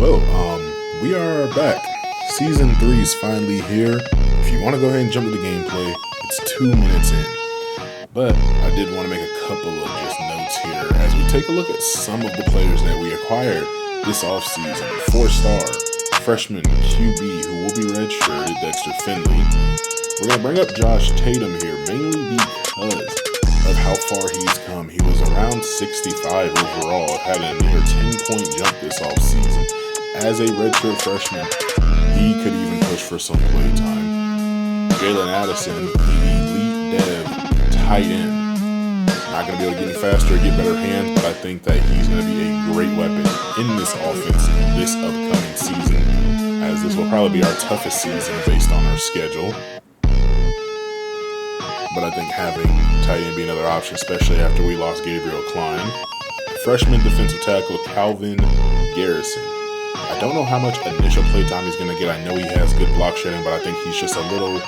We are back. Season 3 is finally here. If you want to go ahead and jump to the gameplay, it's 2 minutes in. But I did want to make a couple of just notes here as we take a look at some of the players that we acquired this offseason. 4-star freshman QB who will be redshirted, Dexter Finley. We're going to bring up Josh Tatum here, mainly because of how far he's come. He was around 65 overall, had a near 10-point jump this offseason. As a redshirt freshman, he could even push for some play time. Jalen Addison, the elite dev tight end. Not going to be able to get any faster or get better hands, but I think that he's going to be a great weapon in this offense this upcoming season, as this will probably be our toughest season based on our schedule. But I think having tight end be another option, especially after we lost Gabriel Klein. Freshman defensive tackle Calvin Garrison. I don't know how much initial play time he's going to get. I know he has good block shedding, but I think he's just a little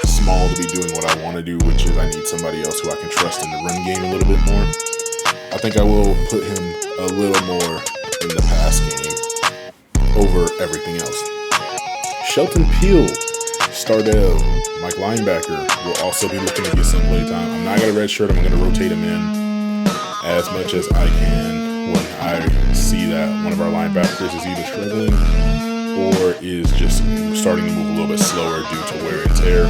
small to be doing what I want to do, which is I need somebody else who I can trust in the run game a little bit more. I think I will put him a little more in the pass game over everything else. Shelton Peel, Stardale, Mike linebacker, will also be looking to get some play time. I'm not going to redshirt him. I'm going to rotate him in as much as I can when I see that one of our linebackers is either struggling or is just starting to move a little bit slower due to wear and tear.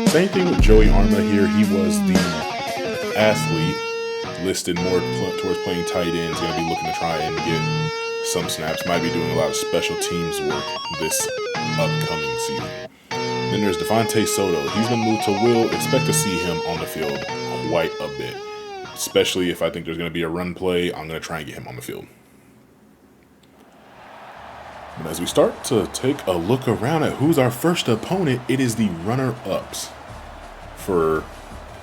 Same thing with Joey Arma here. He was the athlete listed more towards playing tight end. He's going to be looking to try and get some snaps. Might be doing a lot of special teams work this upcoming season. Then there's Devontae Soto. He's been moved to Will. Expect to see him on the field quite a bit, especially if I think there's going to be a run play. I'm going to try and get him on the field. But as we start to take a look around at who's our first opponent, it is the runner-ups for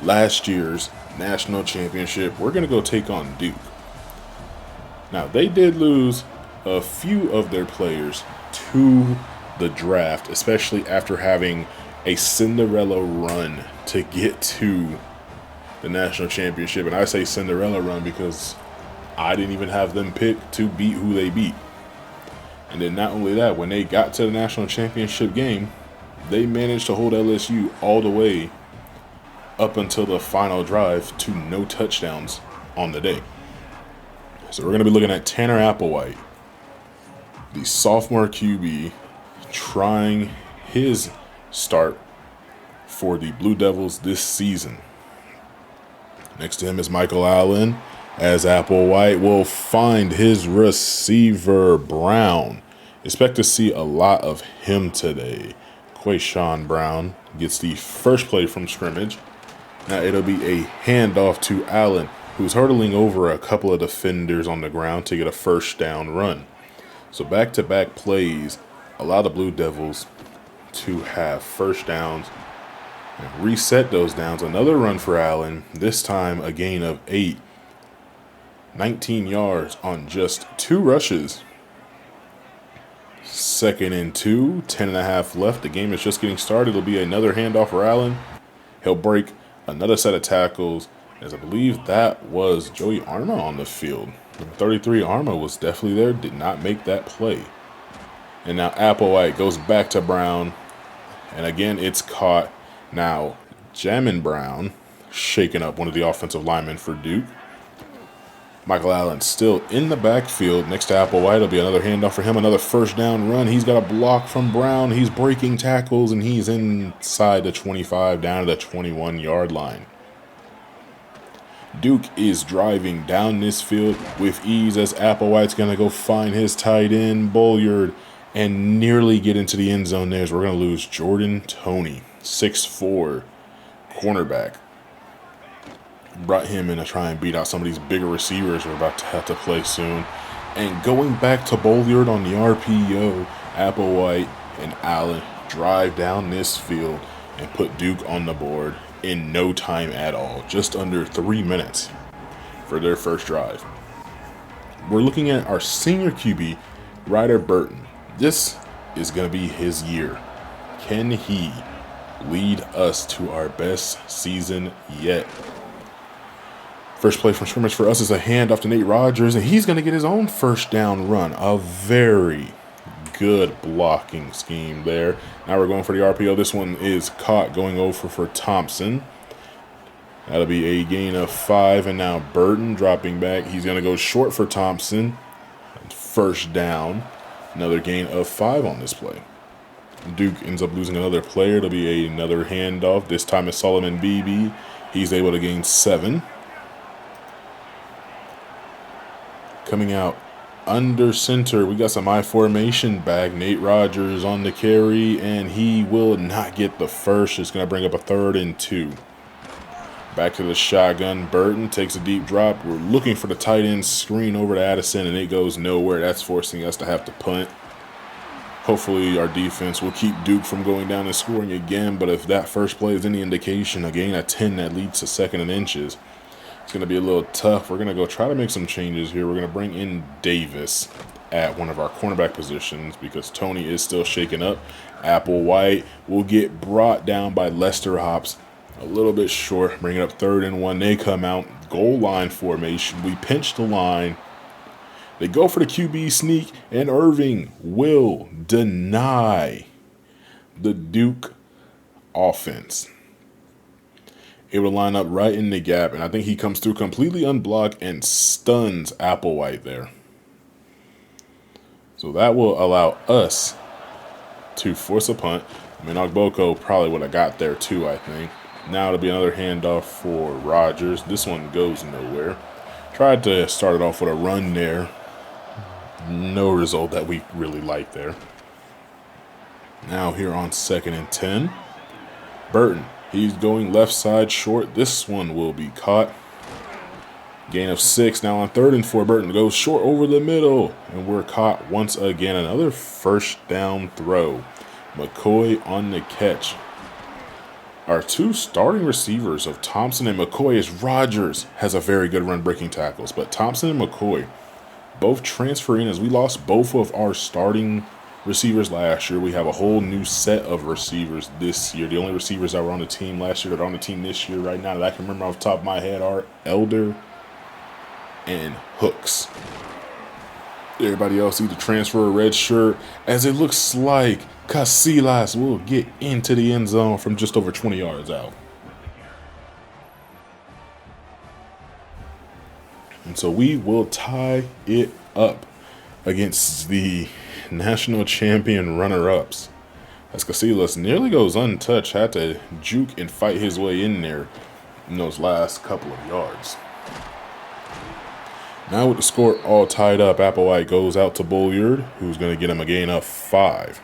last year's national championship. We're going to go take on Duke. Now, they did lose a few of their players to the draft, especially after having a Cinderella run to get to the national championship. And I say Cinderella run because I didn't even have them picked to beat who they beat. And then not only that, when they got to the national championship game, they managed to hold LSU all the way up until the final drive to no touchdowns on the day. So we're going to be looking at Tanner Applewhite, the sophomore QB, trying his start for the Blue Devils this season. Next to him is Michael Allen, as Applewhite will find his receiver Brown. Expect to see a lot of him today. Quayshawn Brown gets the first play from scrimmage. Now it'll be a handoff to Allen, who's hurdling over a couple of defenders on the ground to get a first down run. So back-to-back plays allow the Blue Devils to have first downs and reset those downs. Another run for Allen, this time a gain of 8. 19 yards on just 2 rushes. 2nd and 2, 10.5 left. The game is just getting started. It'll be another handoff for Allen. He'll break another set of tackles, as I believe that was Joey Arma on the field. 33 Arma was definitely there, did not make that play. And now Applewhite goes back to Brown. And again, it's caught. Now, Jamin Brown shaking up one of the offensive linemen for Duke. Michael Allen still in the backfield next to Applewhite. It'll be another handoff for him, another first down run. He's got a block from Brown. He's breaking tackles, and he's inside the 25 down to the 21-yard line. Duke is driving down this field with ease as Applewhite's going to go find his tight end, Bolliard, and nearly get into the end zone there as we're going to lose Jordan Toney, 6'4", cornerback. Brought him in to try and beat out some of these bigger receivers we're about to have to play soon. And going back to Bolliard on the RPO, Applewhite and Allen drive down this field and put Duke on the board in no time at all. Just under 3 minutes for their first drive. We're looking at our senior QB, Ryder Burton. This is going to be his year. Can he lead us to our best season yet? First play from scrimmage for us is a handoff to Nate Rogers, and he's going to get his own first down run. A very Good blocking scheme there. Now we're going for the RPO. This one is caught, going over for Thompson. That'll be a gain of 5, and now Burton dropping back. He's going to go short for Thompson. First down. Another gain of 5 on this play. Duke ends up losing another player. It'll be another handoff. This time it's Solomon Beebe. He's able to gain 7. Coming out under center, we got some I formation back. Nate Rogers on the carry, and he will not get the first. It's going to bring up a 3rd and 2. Back to the shotgun. Burton takes a deep drop. We're looking for the tight end screen over to Addison, and it goes nowhere. That's forcing us to have to punt. Hopefully our defense will keep Duke from going down and scoring again, but if that first play is any indication, a gain of 10 that leads to 2nd and inches, it's going to be a little tough. We're going to go try to make some changes here. We're going to bring in Davis at one of our cornerback positions because Tony is still shaken up. Applewhite will get brought down by Lester Hops. A little bit short, bring it up 3rd and 1. They come out, goal line formation. We pinch the line. They go for the QB sneak, and Irving will deny the Duke offense. Able to line up right in the gap, and I think he comes through completely unblocked and stuns Applewhite there. So that will allow us to force a punt. I mean, Ogboko probably would have got there too, I think. Now it'll be another handoff for Rogers. This one goes nowhere. Tried to start it off with a run there. No result that we really like there. Now here on 2nd and 10. Burton, he's going left side short. This one will be caught. Gain of 6. Now on 3rd and 4, Burton goes short over the middle. And we're caught once again. Another first down throw. McCoy on the catch. Our 2 starting receivers of Thompson and McCoy is Rogers has a very good run breaking tackles, but Thompson and McCoy both transferring as we lost both of our starting receivers last year. We have a whole new set of receivers this year. The only receivers that were on the team last year that are on the team this year right now that I can remember off the top of my head are Elder and Hooks. Everybody else either transfer a red shirt, as it looks like Casillas will get into the end zone from just over 20 yards out. And so we will tie it up against the national champion runner-ups. As Casillas nearly goes untouched, had to juke and fight his way in there in those last couple of yards. Now with the score all tied up, Applewhite goes out to Bulliard, who's going to get him a gain of 5.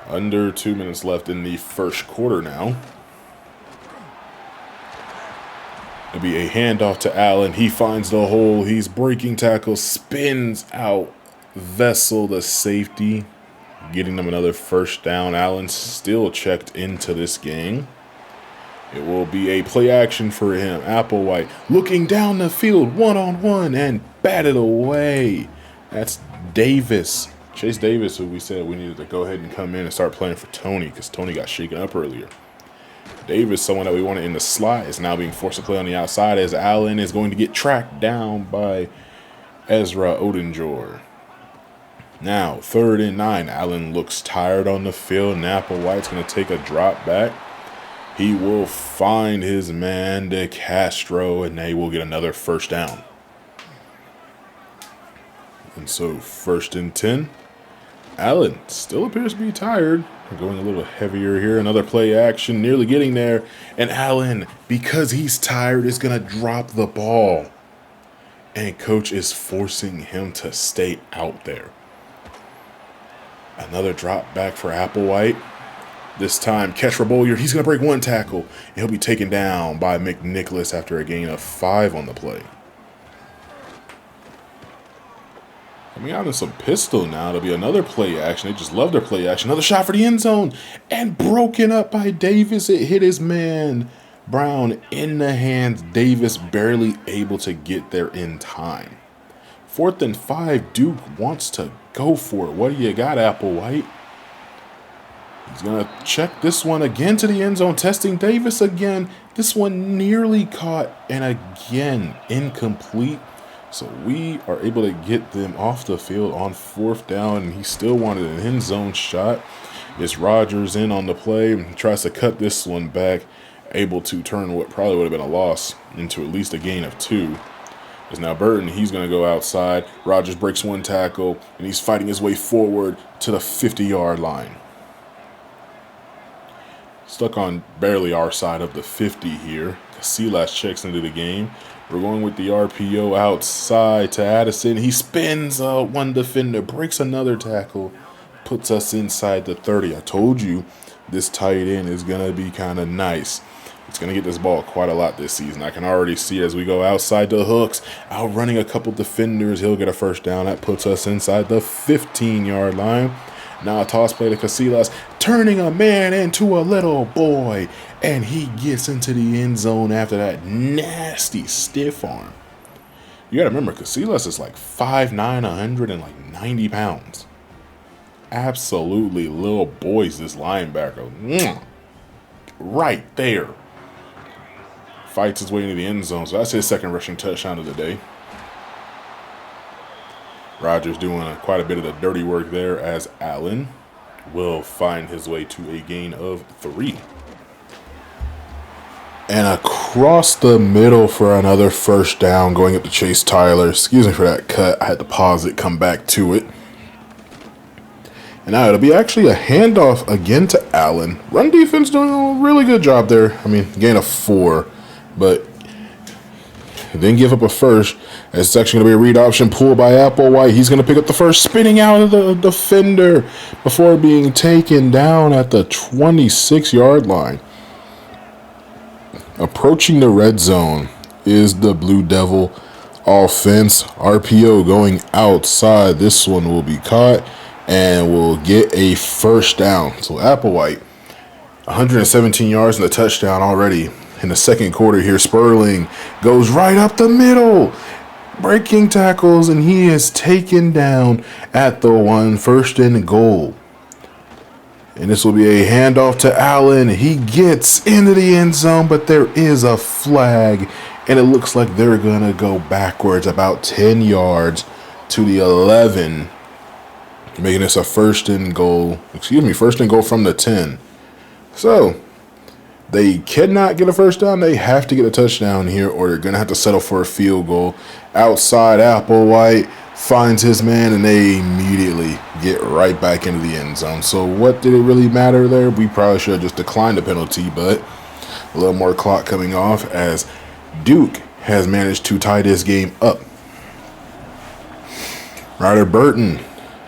Under 2 minutes left in the first quarter now. It'll be a handoff to Allen. He finds the hole. He's breaking tackles, spins out Vessel, the safety, getting them another first down. Allen still checked into this game. It will be a play action for him. Applewhite looking down the field, one-on-one, and batted away. That's Davis. Chase Davis, who we said we needed to go ahead and come in and start playing for Tony because Tony got shaken up earlier. Davis, someone that we wanted in the slot, is now being forced to play on the outside as Allen is going to get tracked down by Ezra Odinjor. Now, 3rd and 9. Allen looks tired on the field. Applewhite's going to take a drop back. He will find his man, De Castro, and they will get another first down. And so 1st and 10. Allen still appears to be tired. We're going a little heavier here. Another play action, nearly getting there. And Allen, because he's tired, is going to drop the ball. And coach is forcing him to stay out there. Another drop back for Applewhite. This time, catch for Bulliard. He's going to break 1 tackle. And he'll be taken down by McNicholas after a gain of 5 on the play. Coming out in some pistol now. It'll be another play action. They just love their play action. Another shot for the end zone. And broken up by Davis. It hit his man, Brown, in the hands. Davis barely able to get there in time. 4th and 5. Duke wants to go for it. What do you got, Applewhite? He's going to check this one again to the end zone. Testing Davis again. This one nearly caught. And again, incomplete. So we are able to get them off the field on 4th down, and he still wanted an end zone shot. It's Rodgers in on the play, tries to cut this one back, able to turn what probably would have been a loss into at least a gain of 2. It's now Burton. He's going to go outside. Rodgers breaks 1 tackle, and he's fighting his way forward to the 50-yard line. Stuck on barely our side of the 50 here. Casillas checks into the game. We're going with the RPO outside to Addison. He spins one defender, breaks another tackle, puts us inside the 30. I told you this tight end is going to be kind of nice. It's going to get this ball quite a lot this season. I can already see as we go outside the hooks, outrunning a couple defenders. He'll get a first down. That puts us inside the 15-yard line. Now a toss play to Casillas, turning a man into a little boy. And he gets into the end zone after that nasty stiff arm. You got to remember, Casillas is like 5'9", 190 pounds. Absolutely little boys, this linebacker. Right there. Fights his way into the end zone. So that's his second rushing touchdown of the day. Rodgers doing quite a bit of the dirty work there as Allen will find his way to a gain of 3. And across the middle for another first down going up to Chase Tyler. Excuse me for that cut. I had to pause it, come back to it. And now it'll be actually a handoff again to Allen. Run defense doing a really good job there. I mean, gain of 4. But then give up a first. It's actually going to be a read option pull by Applewhite. He's going to pick up the first, spinning out of the defender before being taken down at the 26-yard line. Approaching the red zone is the Blue Devil offense. RPO going outside. This one will be caught and will get a first down. So Applewhite, 117 yards and a touchdown already in the second quarter here. Sperling goes right up the middle, breaking tackles, and he is taken down at the 1, 1st and goal. And this will be a handoff to Allen. He gets into the end zone, but there is a flag, and it looks like they're going to go backwards about 10 yards to the 11, making this a 1st and goal. 1st and goal from the 10. So they cannot get a first down. They have to get a touchdown here, or they're going to have to settle for a field goal. Outside, Applewhite finds his man, and they immediately get right back into the end zone. So what did it really matter there? We probably should have just declined the penalty, but a little more clock coming off as Duke has managed to tie this game up. Ryder Burton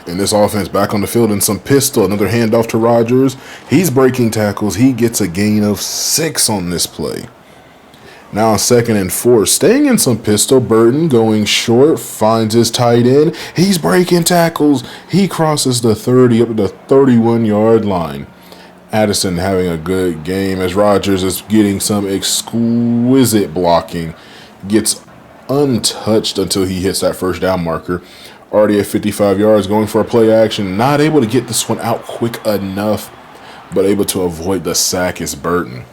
in this offense back on the field in some pistol. Another handoff to Rodgers. He's breaking tackles. He gets a gain of 6 on this play. Now 2nd and 4. Staying in some pistol. Burton going short. Finds his tight end. He's breaking tackles. He crosses the 30 up to the 31-yard line. Addison having a good game as Rodgers is getting some exquisite blocking. Gets untouched until he hits that first down marker. Already at 55 yards, going for a play action. Not able to get this one out quick enough, but able to avoid the sack is Burton.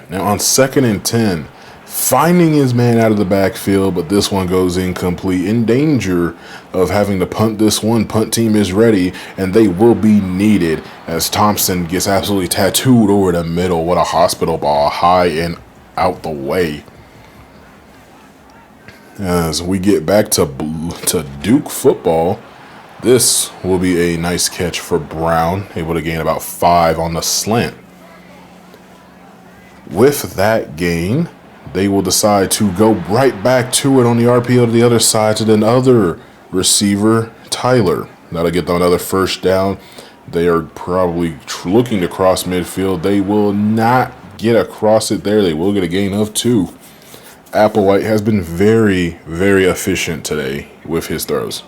Now on 2nd and 10, finding his man out of the backfield, but this one goes incomplete. In danger of having to punt this one. Punt team is ready, and they will be needed as Thompson gets absolutely tattooed over the middle. What a hospital ball, high and out the way. As we get back to Duke football, this will be a nice catch for Brown, able to gain about 5 on the slant. With that gain, they will decide to go right back to it on the RPO to the other side to the other receiver, Tyler. That'll get them another first down. They are probably looking to cross midfield. They will not get across it there. They will get a gain of 2. Applewhite has been very, very efficient today with his throws.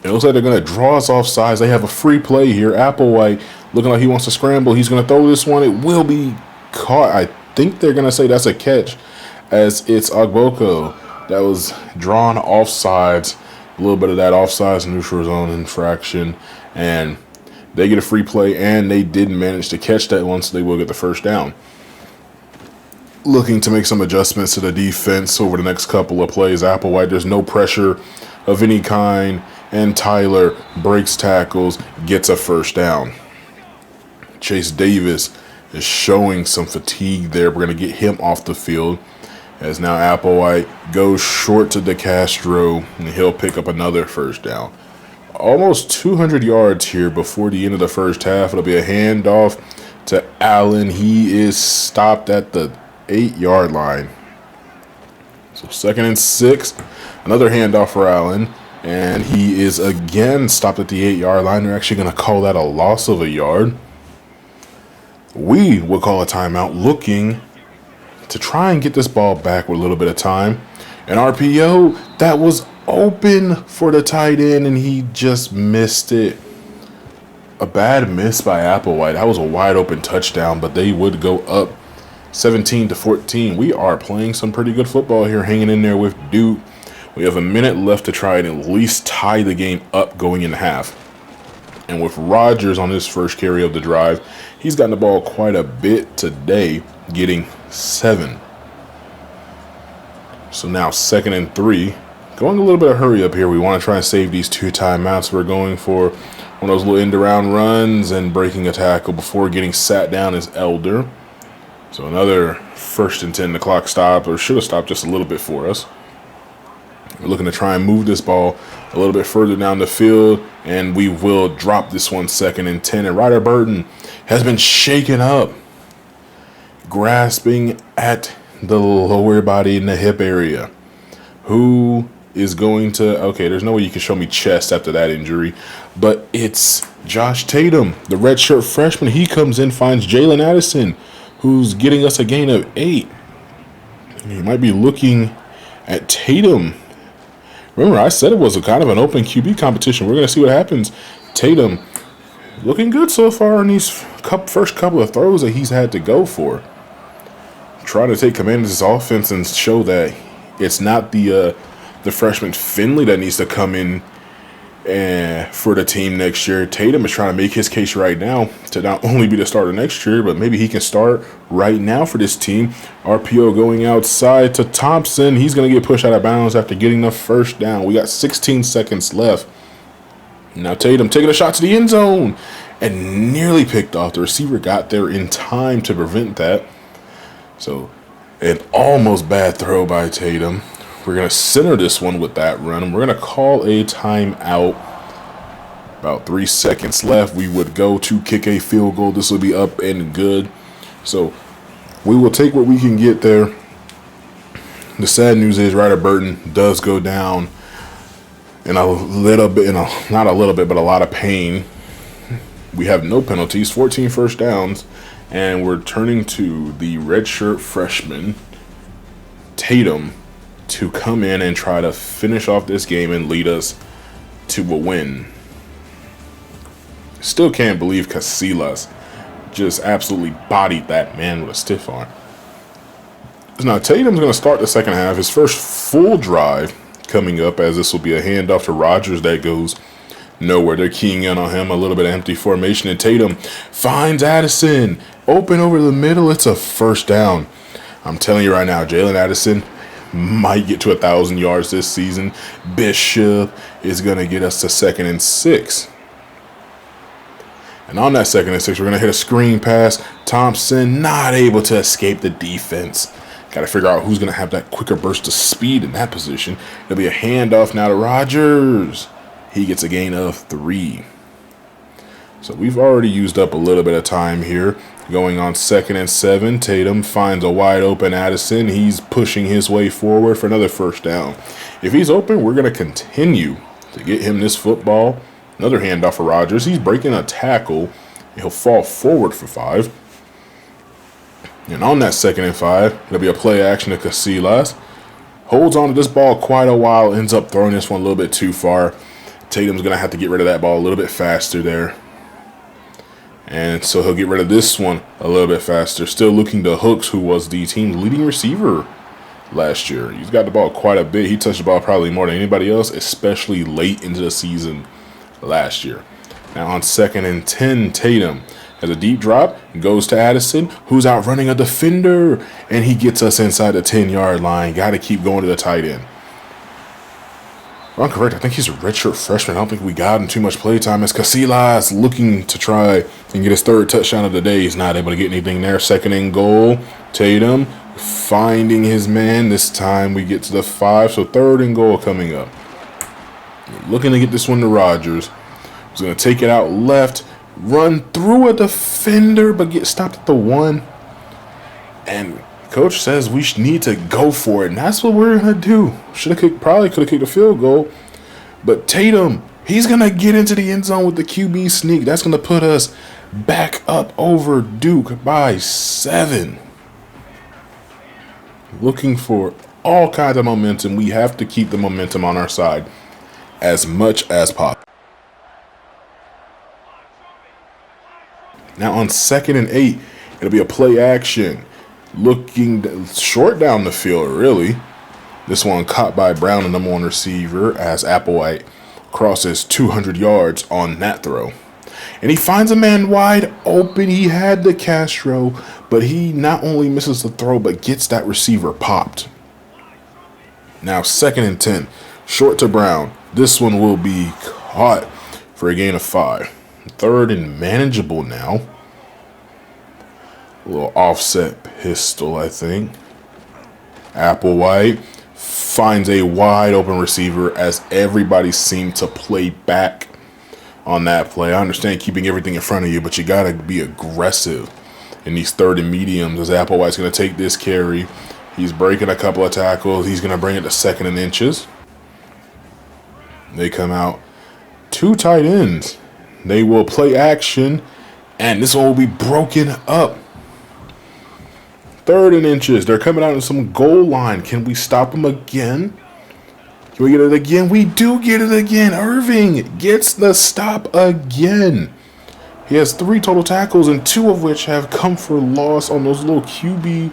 It looks like they're going to draw us off sides. They have a free play here. Applewhite looking like he wants to scramble. He's going to throw this one. It will be caught. I think they're going to say that's a catch, as it's Ogboko that was drawn off sides. A little bit of that offsides neutral zone infraction. And they get a free play, and they did manage to catch that one, so they will get the first down. looking to make some adjustments to the defense over the next couple of plays. Applewhite, there's no pressure of any kind, and Tyler breaks tackles, gets a first down. Chase Davis is showing some fatigue there. We're going to get him off the field, as now Applewhite goes short to DeCastro, and he'll pick up another first down. Almost 200 yards here before the end of the first half. It'll be a handoff to Allen. He is stopped at the 8-yard line. So 2nd and 6. Another handoff for Allen. And he is again stopped at the 8-yard line. They're actually going to call that a loss of a yard. We will call a timeout, looking to try and get this ball back with a little bit of time. An RPO that was open for the tight end, and he just missed it. A bad miss by Applewhite. That was a wide open touchdown, but they would go up 17-14. We are playing some pretty good football here, hanging in there with Duke. We have a minute left to try and at least tie the game up going in half. And with Rodgers on his first carry of the drive, he's gotten the ball quite a bit today, getting 7. So now 2nd and 3. Going a little bit of hurry up here. We want to try and save these 2 timeouts. We're going for one of those little end-around runs and breaking a tackle before getting sat down as Elder. So another 1st and 10. The clock stopped, or should have stopped just a little bit for us. We're looking to try and move this ball a little bit further down the field, and we will drop this one 2nd and 10. And Ryder Burton has been shaken up, grasping at the lower body in the hip area. Who is going to... Okay, there's no way you can show me chest after that injury, but it's Josh Tatum, the redshirt freshman. He comes in, finds Jalen Addison, who's getting us a gain of 8. You might be looking at Tatum. Remember, I said it was a kind of an open QB competition. We're going to see what happens. Tatum looking good so far in these first couple of throws that he's had to go for. Trying to take command of this offense and show that it's not the freshman Finley that needs to come in for the team next year. Tatum is trying to make his case right now to not only be the starter next year, but maybe he can start right now for this team. RPO going outside to Thompson. He's going to get pushed out of bounds after getting the first down. We got 16 seconds left. Now Tatum taking a shot to the end zone and nearly picked off. The receiver got there in time to prevent that. So an almost bad throw by Tatum. We're going to center this one with that run, and we're going to call a timeout. About 3 seconds left. We would go to kick a field goal. This will be up and good. So we will take what we can get there. The sad news is Ryder Burton does go down in a little bit, not a little bit, but a lot of pain. We have no penalties, 14 first downs, and we're turning to the redshirt freshman, Tatum, to come in and try to finish off this game and lead us to a win. Still can't believe Casillas just absolutely bodied that man with a stiff arm. Now Tatum's going to start the second half, his first full drive coming up, as this will be a handoff to Rodgers that goes nowhere. They're keying in on him, a little bit of empty formation, and Tatum finds Addison open over the middle. It's a first down. I'm telling you right now, Jalen Addison might get to 1,000 yards this season. Bishop is going to get us to 2nd and 6. And on that 2nd and 6, we're going to hit a screen pass. Thompson not able to escape the defense. Got to figure out who's going to have that quicker burst of speed in that position. It'll be a handoff now to Rodgers. He gets a gain of 3. So we've already used up a little bit of time here. Going on 2nd and 7, Tatum finds a wide open Addison. He's pushing his way forward for another first down. If he's open, we're going to continue to get him this football. Another handoff for Rodgers. He's breaking a tackle. He'll fall forward for 5. And on that 2nd and 5, it'll be a play action to Casillas. Holds on to this ball quite a while. Ends up throwing this one a little bit too far. Tatum's going to have to get rid of that ball a little bit faster there. And so he'll get rid of this one a little bit faster. Still looking to Hooks, who was the team's leading receiver last year. He's got the ball quite a bit. He touched the ball probably more than anybody else, especially late into the season last year. Now on 2nd and 10, Tatum Has a deep drop, goes to Addison, who's out running a defender, and he gets us inside the 10-yard line. Got to keep going to the tight end. If I'm correct, I think he's a redshirt freshman. I don't think we got him too much play time. As Casillas looking to try and get his third touchdown of the day. He's not able to get anything there. Second and goal. Tatum finding his man. This time we get to the 5, so third and goal coming up. Looking to get this one to Rodgers. He's going to take it out left, run through a defender, but get stopped at the 1. And coach says we need to go for it, and that's what we're going to do. Probably could have kicked a field goal, but Tatum, he's going to get into the end zone with the QB sneak. That's going to put us back up over Duke by 7. Looking for all kinds of momentum. We have to keep the momentum on our side as much as possible. Now on 2nd and 8, it'll be a play action. Looking short down the field, really. This one caught by Brown, the number 1 receiver, as Applewhite crosses 200 yards on that throw. And he finds a man wide open. He had the Castro, but he not only misses the throw, but gets that receiver popped. Now 2nd and 10, short to Brown. This one will be caught for a gain of 5. 3rd and manageable now. A little offset pistol, I think. Applewhite finds a wide open receiver as everybody seemed to play back on that play. I understand keeping everything in front of you, but you got to be aggressive in these 3rd and mediums, as Applewhite's going to take this carry. He's breaking a couple of tackles. He's going to bring it to 2nd and inches. They come out 2 tight ends. They will play action, and this one will be broken up. 3rd and inches. They're coming out in some goal line. Can we stop them again? Can we get it again? We do get it again. Irving gets the stop again. He has 3 total tackles, and 2 of which have come for loss on those little QB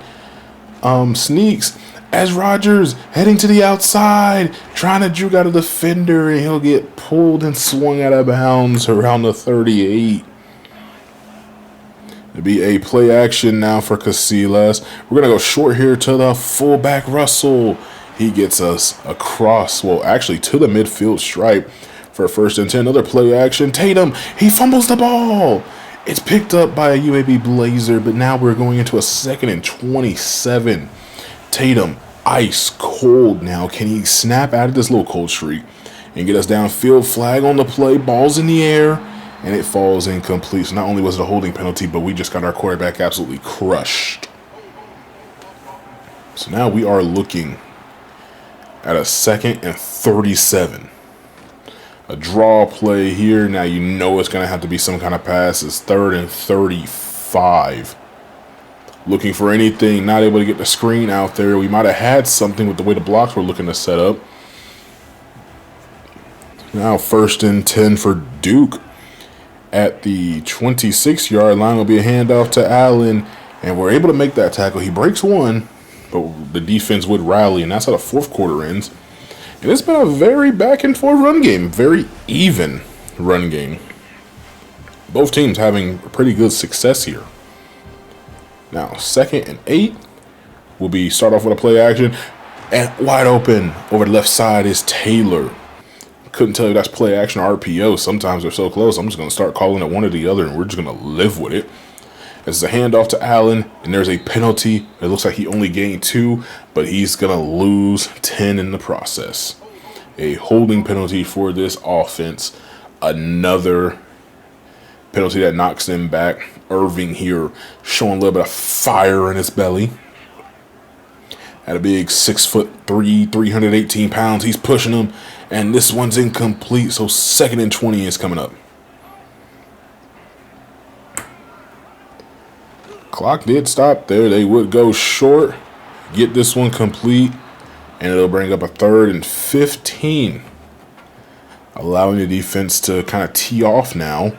sneaks. As Rodgers heading to the outside, trying to juke out a defender, and he'll get pulled and swung out of bounds around the 38. It'll be a play action now for Casillas. We're going to go short here to the fullback, Russell. He gets us across, well, actually to the midfield stripe for 1st and 10. Another play action. Tatum, he fumbles the ball. It's picked up by a UAB Blazer, but now we're going into a 2nd and 27. Tatum, ice cold now. Can he snap out of this little cold streak and get us downfield? Flag on the play, ball's in the air, and it falls incomplete. So not only was it a holding penalty, but we just got our quarterback absolutely crushed. So now we are looking at a 2nd and 37. A draw play here. Now you know it's going to have to be some kind of pass. It's 3rd and 35. Looking for anything, not able to get the screen out there. We might have had something with the way the blocks were looking to set up. Now 1st and 10 for Duke. At the 26-yard line will be a handoff to Allen, and we're able to make that tackle. He breaks one, but the defense would rally, and that's how the 4th quarter ends. And it's been a very back-and-forth run game, very even run game. Both teams having pretty good success here. Now, 2nd and 8 will be start off with a play action. And wide open over the left side is Taylor. Couldn't tell you that's play action or RPO. Sometimes they're so close. I'm just going to start calling it one or the other, and we're just going to live with it. This is a handoff to Allen, and there's a penalty. It looks like he only gained 2, but he's going to lose 10 in the process. A holding penalty for this offense. Another penalty that knocks them back. Irving here showing a little bit of fire in his belly. At a big 6'3", 318 pounds. He's pushing him, and this one's incomplete, so 2nd and 20 is coming up. Clock did stop there. They would go short, get this one complete, and it'll bring up a 3rd and 15. Allowing the defense to kind of tee off now.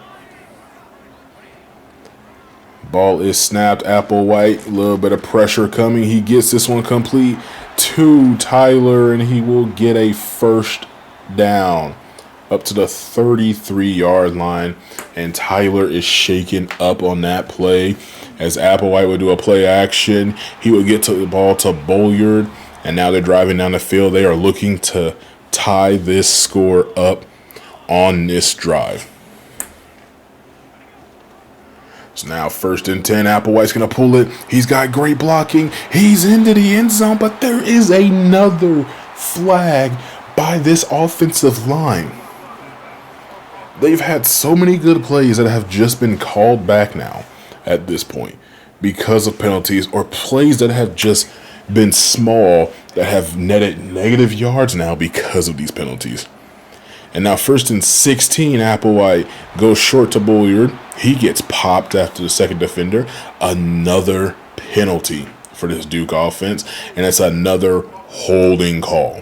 Ball is snapped. Applewhite, a little bit of pressure coming. He gets this one complete to Tyler, and he will get a 1st down. up to the 33-yard line, and Tyler is shaken up on that play. As Applewhite would do a play action, he would get to the ball to Bolliard, and now they're driving down the field. They are looking to tie this score up on this drive. So now 1st and 10, Applewhite's going to pull it. He's got great blocking. He's into the end zone, but there is another flag by this offensive line. They've had so many good plays that have just been called back now at this point because of penalties or plays that have just been small that have netted negative yards now because of these penalties. And now 1st and 16, Applewhite goes short to Bolliard. He gets popped after the second defender. Another penalty for this Duke offense, and it's another holding call.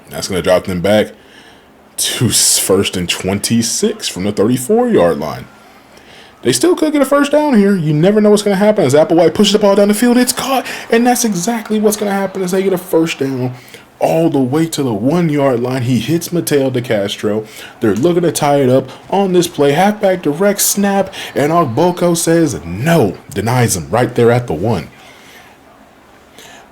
That's going to drop them back to 1st and 26 from the 34-yard line. They still could get a first down here. You never know what's going to happen. As Applewhite pushes the ball down the field, it's caught. And that's exactly what's going to happen as they get a first down all the way to the 1-yard line. He hits Mateo DeCastro. They're looking to tie it up on this play. Halfback direct snap. And Ogboko says no. Denies him right there at the 1.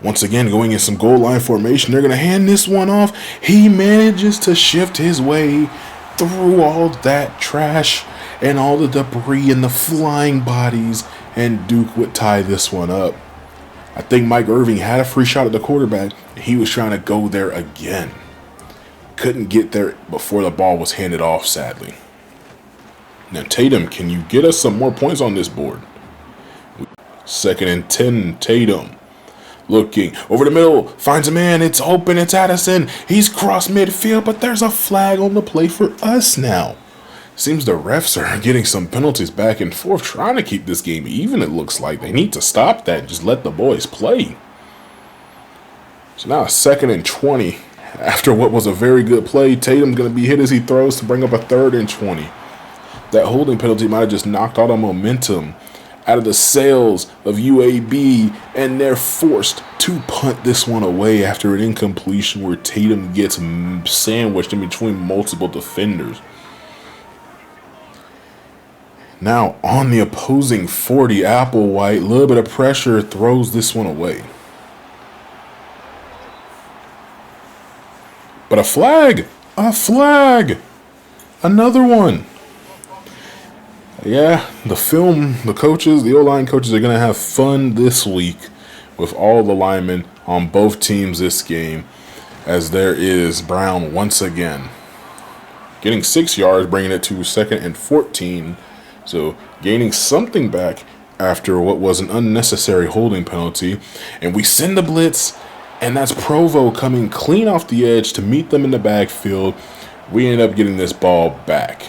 Once again, going in some goal line formation. They're going to hand this one off. He manages to shift his way through all that trash and all the debris and the flying bodies, and Duke would tie this one up. I think Mike Irving had a free shot at the quarterback, and he was trying to go there again. Couldn't get there before the ball was handed off, sadly. Now, Tatum, can you get us some more points on this board? 2nd and 10, Tatum. Looking over the middle, finds a man, it's open, it's Addison. He's crossed midfield, but there's a flag on the play for us now. Seems the refs are getting some penalties back and forth, trying to keep this game even. It looks like they need to stop that and just let the boys play. So now 2nd and 20. After what was a very good play, Tatum's going to be hit as he throws to bring up a 3rd and 20. That holding penalty might have just knocked all the momentum out of the sails of UAB, and they're forced to punt this one away after an incompletion where Tatum gets sandwiched in between multiple defenders. Now on the opposing 40, Applewhite, a little bit of pressure, throws this one away. But a flag, another one. Yeah, the O-line coaches are going to have fun this week with all the linemen on both teams this game, as there is Brown once again getting 6 yards, bringing it to 2nd and 14. So gaining something back after what was an unnecessary holding penalty. And we send the blitz, and that's Provo coming clean off the edge to meet them in the backfield. We end up getting this ball back.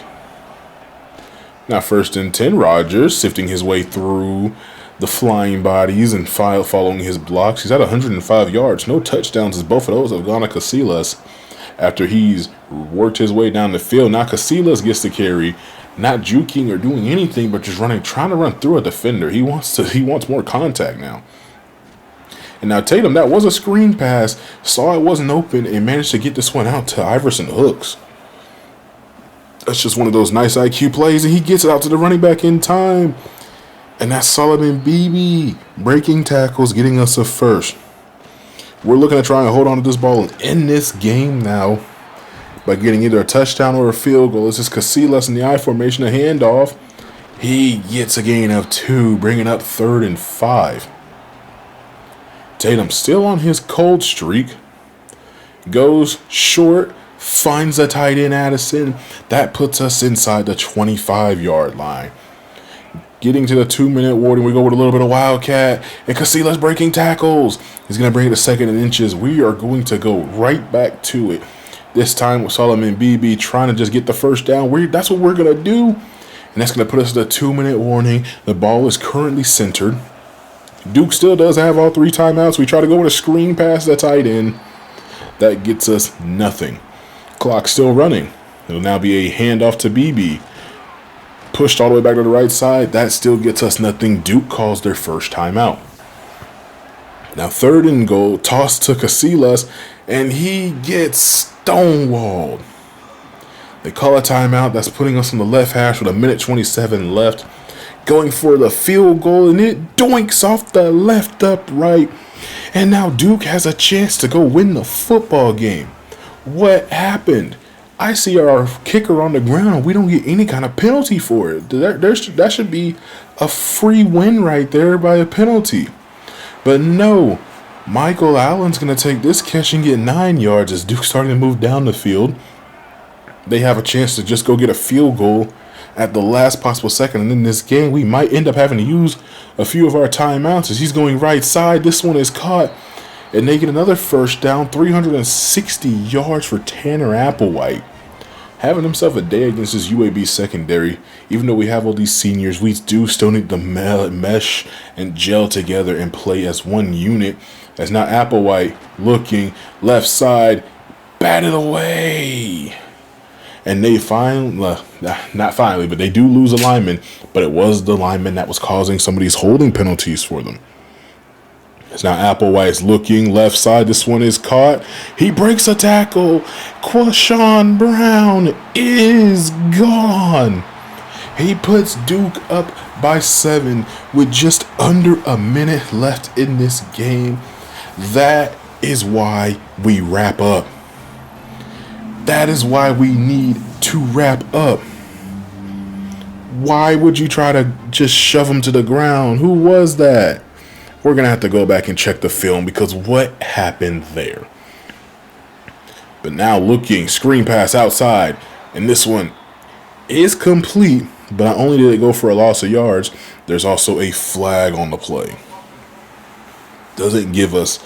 Now 1st and 10, Rogers sifting his way through the flying bodies and following his blocks. He's at 105 yards. No touchdowns, as both of those have gone to Casillas after he's worked his way down the field. Now Casillas gets the carry. Not juking or doing anything, but just trying to run through a defender. He wants more contact now. And now Tatum, that was a screen pass, saw it wasn't open, and managed to get this one out to Iverson Hooks. That's just one of those nice IQ plays, and he gets it out to the running back in time. And that's Solomon Beebe breaking tackles, getting us a first. We're looking to try and hold on to this ball and end this game now by getting either a touchdown or a field goal. This is Casillas in the I formation, a handoff. He gets a gain of 2, bringing up 3rd and 5. Tatum still on his cold streak. Goes short, finds a tight end, Addison. That puts us inside the 25-yard line. Getting to the 2-minute warning, we go with a little bit of Wildcat. And Casillas breaking tackles. He's going to bring it to 2nd and inches. We are going to go right back to it. This time with Solomon Beebe trying to just get the first down. That's what we're going to do. And that's going to put us to the 2-minute warning. The ball is currently centered. Duke still does have all 3 timeouts. We try to go with a screen pass the tight end. That gets us nothing. Clock still running. It'll now be a handoff to Beebe. Pushed all the way back to the right side. That still gets us nothing. Duke calls their first timeout. Now 3rd and goal. Toss to Casillas. And he gets stonewalled. They call a timeout. That's putting us on the left hash with a minute 27 left. Going for the field goal, and it doinks off the left upright. And now Duke has a chance to go win the football game. What happened? I see our kicker on the ground. We don't get any kind of penalty for it. That should be a free win right there by a penalty. But no, Michael Allen's going to take this catch and get 9 yards as Duke's starting to move down the field. They have a chance to just go get a field goal at the last possible second. And in this game, we might end up having to use a few of our timeouts as he's going right side. This one is caught. And they get another first down, 360 yards for Tanner Applewhite. Having himself a day against his UAB secondary. Even though we have all these seniors, we do still need to mesh and gel together and play as one unit. As now Applewhite looking left side, batted away. And they not finally, but they do lose a lineman. But it was the lineman that was causing some of these holding penalties for them. It's now Applewhite's looking left side. This one is caught. He breaks a tackle. Quashawn Brown is gone. He puts Duke up by 7 with just under a minute left in this game. That is why we wrap up. That is why we need to wrap up. Why would you try to just shove him to the ground? Who was that? We're going to have to go back and check the film because what happened there? But now looking, screen pass outside. And this one is complete, but not only did it go for a loss of yards, there's also a flag on the play. Doesn't give us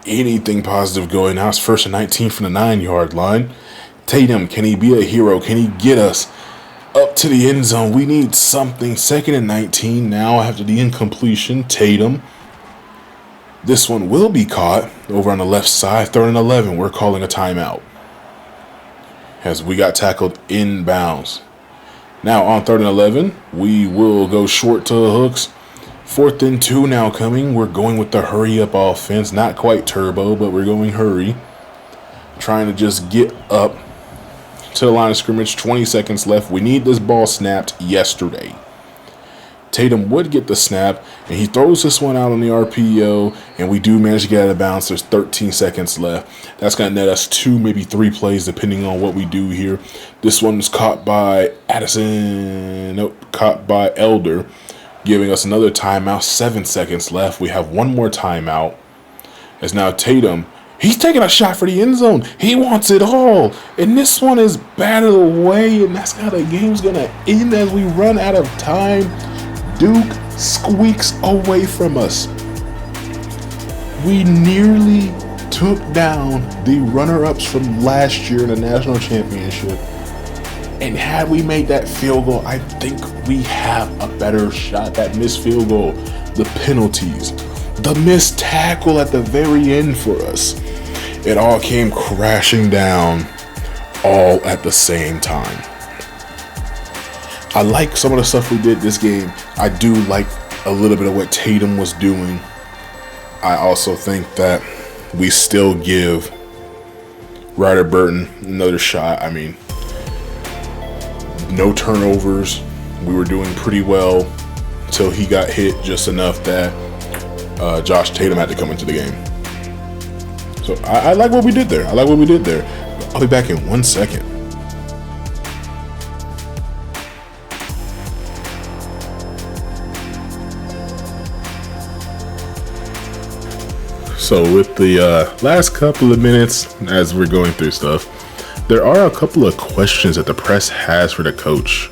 anything positive going. Now it's 1st and 19 from the 9-yard line. Tatum, can he be a hero? Can he get us up to the end zone? We need something. 2nd and 19 now after the incompletion. Tatum. This one will be caught over on the left side. 3rd and 11. We're calling a timeout as we got tackled inbounds. Now on 3rd and 11, we will go short to the hooks. 4th and 2 now coming. We're going with the hurry up offense. Not quite turbo, but we're going hurry. Trying to just get up to the line of scrimmage. 20 seconds left. We need this ball snapped yesterday. Tatum would get the snap, and he throws this one out on the RPO, and we do manage to get out of bounds. There's 13 seconds left. That's going to net us 2, maybe 3 plays, depending on what we do here. This one was caught by caught by Elder, giving us another timeout. 7 seconds left. We have one more timeout. As now Tatum, he's taking a shot for the end zone. He wants it all. And this one is batted away, and that's how the game's going to end as we run out of time. Duke squeaks away from us. We nearly took down the runner-ups from last year in the national championship. And had we made that field goal, I think we have a better shot. That missed field goal, the penalties, the missed tackle at the very end for us. It all came crashing down all at the same time. I like some of the stuff we did this game. I do like a little bit of what Tatum was doing. I also think that we still give Ryder Burton another shot. I mean, no turnovers. We were doing pretty well until he got hit just enough that Josh Tatum had to come into the game. So I like what we did there. I'll be back in 1 second. So with the last couple of minutes, as we're going through stuff, there are a couple of questions that the press has for the coach.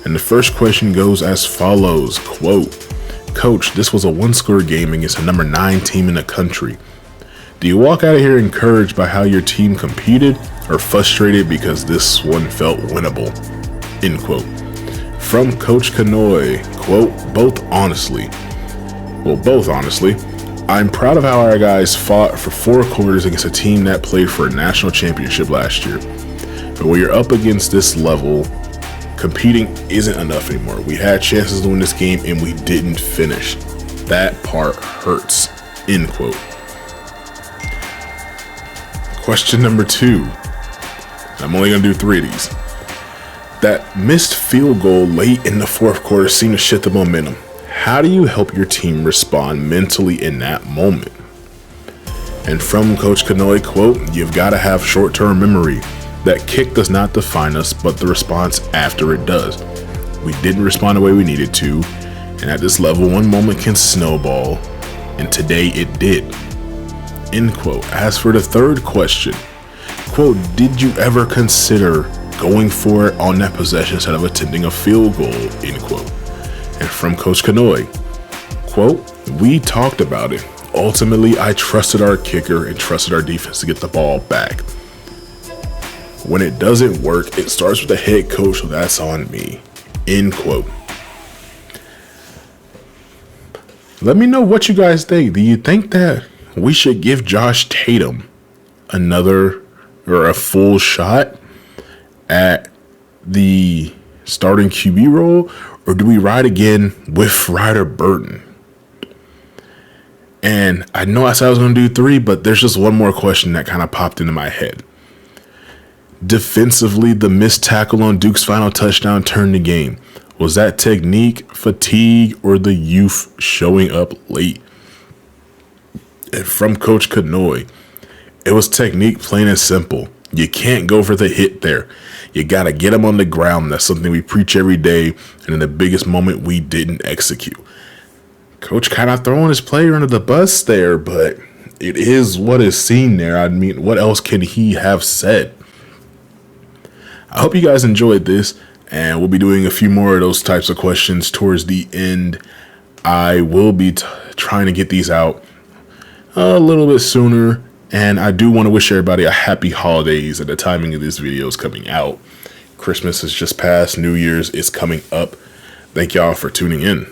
And the first question goes as follows, quote, "Coach, this was a one-score game against a number 9 team in the country. Do you walk out of here encouraged by how your team competed or frustrated because this one felt winnable?" End quote. From Coach Kanoy, quote, both honestly. I'm proud of how our guys fought for 4 quarters against a team that played for a national championship last year. But when you're up against this level, competing isn't enough anymore. We had chances to win this game and we didn't finish. That part hurts. End quote. Question number 2. I'm only going to do 3 of these. That missed field goal late in the fourth quarter seemed to shift the momentum. How do you help your team respond mentally in that moment? And from Coach Kanoy, quote, "You've got to have short-term memory. That kick does not define us, but the response after it does. We didn't respond the way we needed to, and at this level, one moment can snowball, and today it did." End quote. As for the third question, quote, "Did you ever consider going for it on that possession instead of attempting a field goal?" End quote. And from Coach Kanoy, quote, "We talked about it. Ultimately, I trusted our kicker and trusted our defense to get the ball back. When it doesn't work, it starts with the head coach, so that's on me." End quote. Let me know what you guys think. Do you think that we should give Josh Tatum a full shot at the starting QB role, or do we ride again with Ryder Burton? And I know I said I was going to do 3, but there's just one more question that kind of popped into my head. Defensively, the missed tackle on Duke's final touchdown turned the game. Was that technique, fatigue, or the youth showing up late? And from Coach Kanoy, it was technique, plain and simple. You can't go for the hit there. You got to get him on the ground. That's something we preach every day. And in the biggest moment, we didn't execute. Coach kind of throwing his player under the bus there, but it is what is seen there. I mean, what else can he have said? I hope you guys enjoyed this, and we'll be doing a few more of those types of questions towards the end. I will be trying to get these out a little bit sooner, and I do want to wish everybody a happy holidays at the timing of this video is coming out. Christmas has just passed. New Year's is coming up. Thank y'all for tuning in.